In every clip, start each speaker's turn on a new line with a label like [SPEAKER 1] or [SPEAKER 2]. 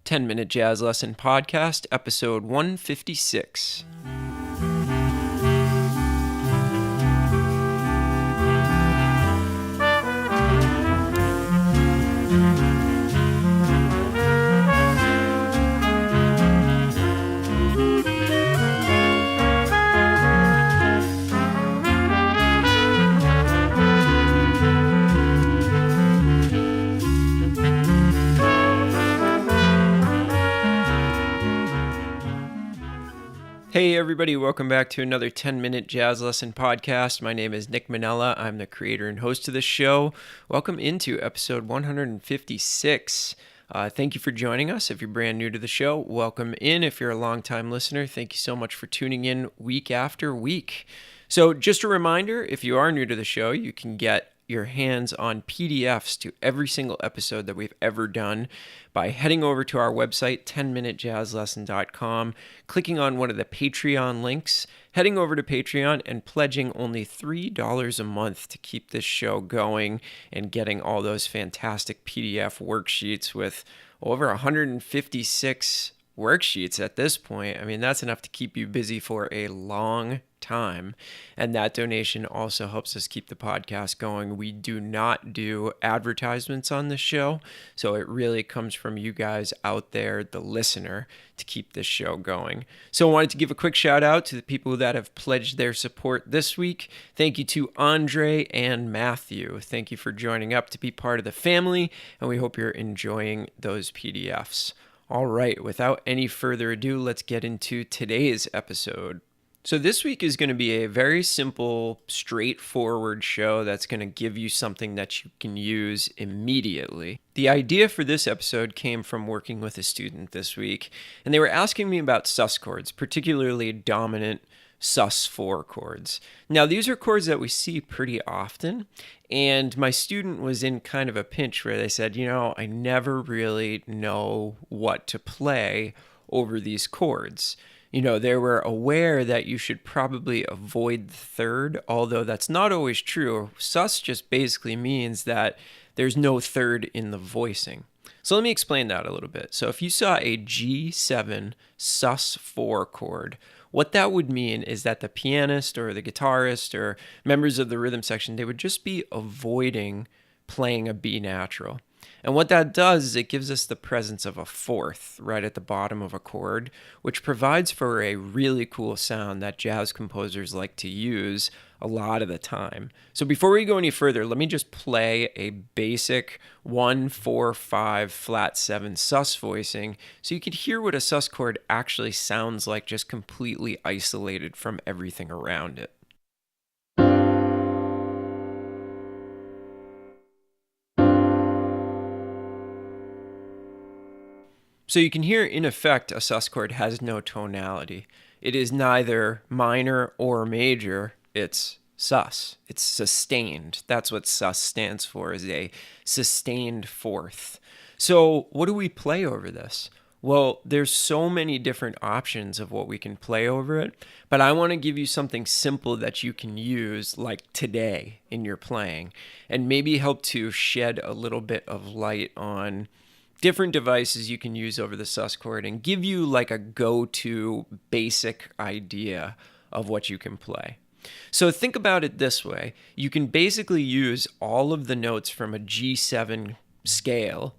[SPEAKER 1] 10-Minute Jazz Lesson Podcast, episode 156. Hey everybody, welcome back to another 10-Minute Jazz Lesson Podcast. My name is Nick Manella. I'm the creator and host of this show. Welcome into episode 156. Thank you for joining us. If you're brand new to the show, welcome in. If you're a longtime listener, thank you so much for tuning in week after week. So just a reminder, if you are new to the show, you can get your hands on PDFs to every single episode that we've ever done by heading over to our website, 10minutejazzlesson.com, clicking on one of the Patreon links, heading over to Patreon, and pledging only $3 a month to keep this show going and getting all those fantastic PDF worksheets with over 156 worksheets at this point. I mean, that's enough to keep you busy for a long time. And that donation also helps us keep the podcast going. We do not do advertisements on this show, so it really comes from you guys out there, the listener, to keep this show going. So I wanted to give a quick shout out to the people that have pledged their support this week. Thank you to Andre and Matthew. Thank you for joining up to be part of the family, and we hope you're enjoying those PDFs. All right, without any further ado, let's get into today's episode. So this week is going to be a very simple, straightforward show that's going to give you something that you can use immediately. The idea for this episode came from working with a student this week, and they were asking me about sus chords, particularly dominant sus4 chords. Now, these are chords that we see pretty often, and my student was in kind of a pinch where they said, I never really know what to play over these chords. They were aware that you should probably avoid the third, although that's not always true. Sus just basically means that there's no third in the voicing. So let me explain that a little bit. So if you saw a G7 sus4 chord, what that would mean is that the pianist or the guitarist or members of the rhythm section, they would just be avoiding playing a B natural. And what that does is it gives us the presence of a fourth right at the bottom of a chord, which provides for a really cool sound that jazz composers like to use a lot of the time. So before we go any further, let me just play a basic 1-4-5 flat 7 sus voicing so you can hear what a sus chord actually sounds like, just completely isolated from everything around it. So you can hear, in effect, a sus chord has no tonality. It is neither minor or major, it's sus. It's sustained. That's what sus stands for, is a sustained fourth. So what do we play over this? Well, there's so many different options of what we can play over it, but I want to give you something simple that you can use like today in your playing, and maybe help to shed a little bit of light on different devices you can use over the sus chord and give you like a go-to basic idea of what you can play. So think about it this way. You can basically use all of the notes from a G7 scale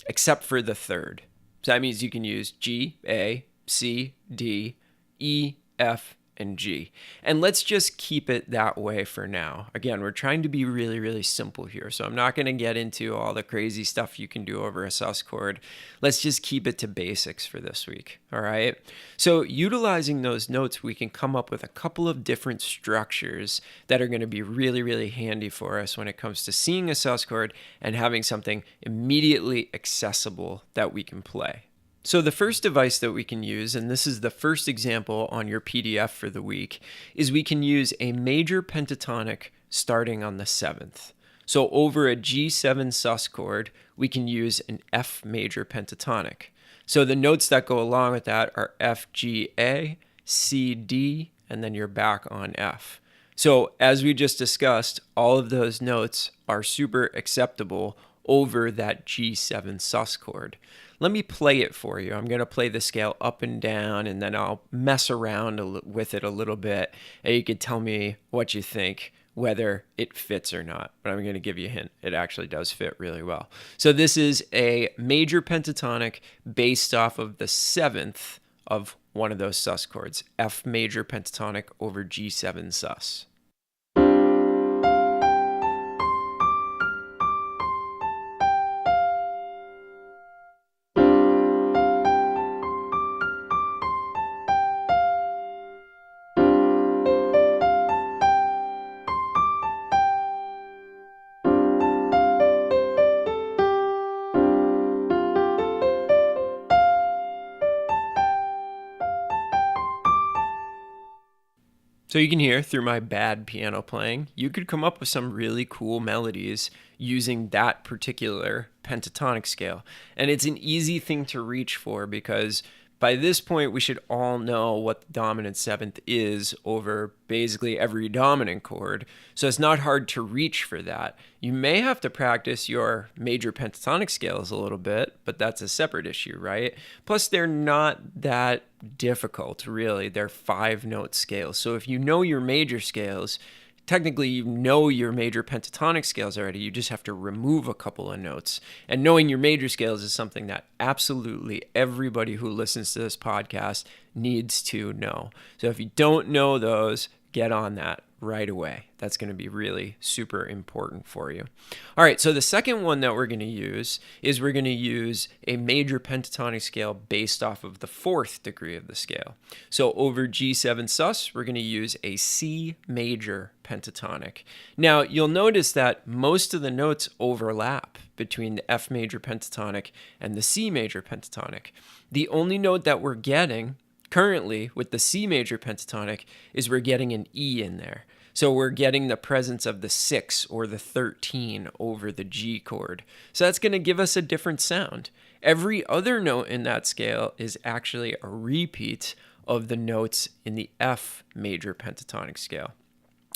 [SPEAKER 1] except for the third. So that means you can use G, A, C, D, E, F, and G. And let's just keep it that way for now. Again, we're trying to be really, really simple here. So I'm not going to get into all the crazy stuff you can do over a sus chord. Let's just keep it to basics for this week. All right. So utilizing those notes, we can come up with a couple of different structures that are going to be really, really handy for us when it comes to seeing a sus chord and having something immediately accessible that we can play. So the first device that we can use, and this is the first example on your PDF for the week, is we can use a major pentatonic starting on the 7th. So over a G7 sus chord, we can use an F major pentatonic. So the notes that go along with that are F, G, A, C, D, and then you're back on F. So as we just discussed, all of those notes are super acceptable over that G7 sus chord. let me play it for you. I'm going to play the scale up and down, and then I'll mess around with it a little bit, and you can tell me what you think, whether it fits or not. But I'm going to give you a hint. It actually does fit really well. So this is a major pentatonic based off of the seventh of one of those sus chords, F major pentatonic over G7 sus. So you can hear through my bad piano playing, you could come up with some really cool melodies using that particular pentatonic scale. And it's an easy thing to reach for because by this point, we should all know what the dominant seventh is over basically every dominant chord. So it's not hard to reach for that. You may have to practice your major pentatonic scales a little bit, but that's a separate issue, right? Plus, they're not that difficult, really. They're 5-note scales. So if you know your major scales, technically you know your major pentatonic scales already. You just have to remove a couple of notes. And knowing your major scales is something that absolutely everybody who listens to this podcast needs to know. So if you don't know those, get on that right away. That's going to be really super important for you. All right, so the second one that we're going to use is we're going to use a major pentatonic scale based off of the 4th degree of the scale. So over G7 sus, we're going to use a C major pentatonic. Now, you'll notice that most of the notes overlap between the F major pentatonic and the C major pentatonic. The only note that we're getting currently with the C major pentatonic is we're getting an E in there. So we're getting the presence of the 6 or the 13 over the G chord. So that's going to give us a different sound. Every other note in that scale is actually a repeat of the notes in the F major pentatonic scale.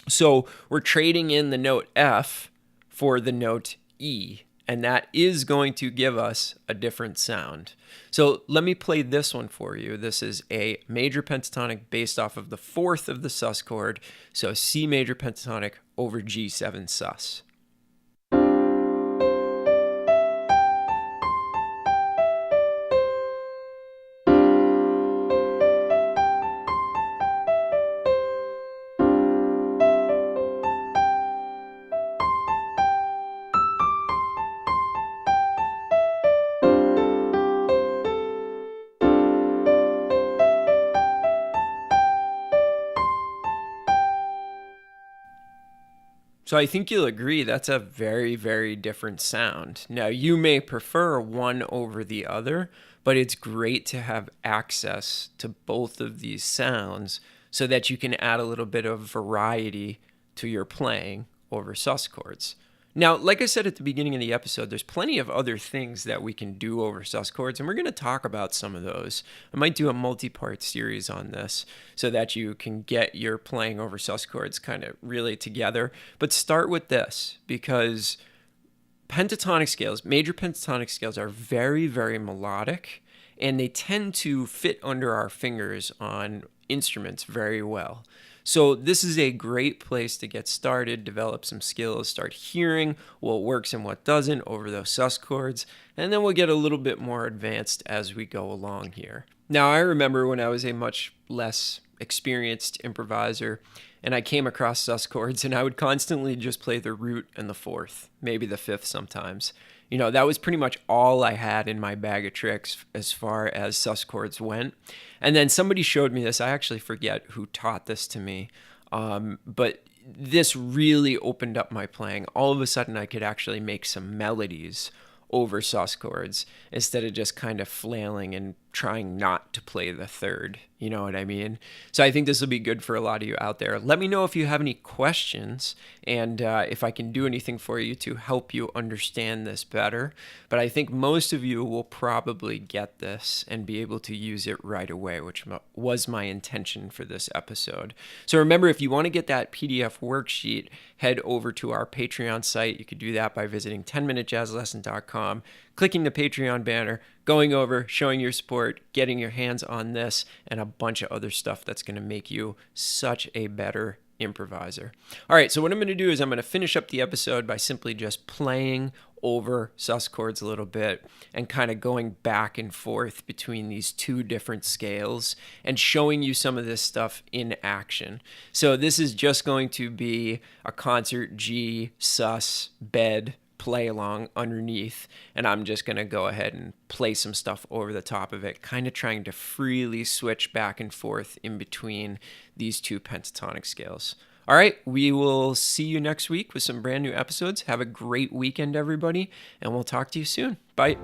[SPEAKER 1] So we're trading in the note F for the note E, and that is going to give us a different sound. So let me play this one for you. This is a major pentatonic based off of the 4th of the sus chord, so C major pentatonic over G7 sus. So I think you'll agree that's a very, very different sound. Now, you may prefer one over the other, but it's great to have access to both of these sounds so that you can add a little bit of variety to your playing over sus chords. Now, like I said at the beginning of the episode, there's plenty of other things that we can do over sus chords, and we're going to talk about some of those. I might do a multi-part series on this so that you can get your playing over sus chords kind of really together. But start with this, because pentatonic scales, major pentatonic scales, are very, very melodic, and they tend to fit under our fingers on instruments very well. So this is a great place to get started, develop some skills, start hearing what works and what doesn't over those sus chords, and then we'll get a little bit more advanced as we go along here. Now, I remember when I was a much less experienced improviser and I came across sus chords, and I would constantly just play the root and the 4th, maybe the 5th sometimes. You know, that was pretty much all I had in my bag of tricks as far as sus chords went. And then somebody showed me this. I actually forget who taught this to me, but this really opened up my playing. All of a sudden, I could actually make some melodies over sus chords instead of just kind of flailing and trying not to play the 3rd. You know what I mean? So I think this will be good for a lot of you out there. Let me know if you have any questions and if I can do anything for you to help you understand this better. But I think most of you will probably get this and be able to use it right away, which was my intention for this episode. So remember, if you want to get that PDF worksheet, head over to our Patreon site. You could do that by visiting 10minutejazzlesson.com. clicking the Patreon banner, going over, showing your support, getting your hands on this, and a bunch of other stuff that's going to make you such a better improviser. All right, so what I'm going to do is I'm going to finish up the episode by simply just playing over sus chords a little bit and kind of going back and forth between these two different scales and showing you some of this stuff in action. So this is just going to be a concert G, sus, bed, play along underneath, and I'm just going to go ahead and play some stuff over the top of it, kind of trying to freely switch back and forth in between these two pentatonic scales. All right, we will see you next week with some brand new episodes. Have a great weekend, everybody, and we'll talk to you soon. Bye.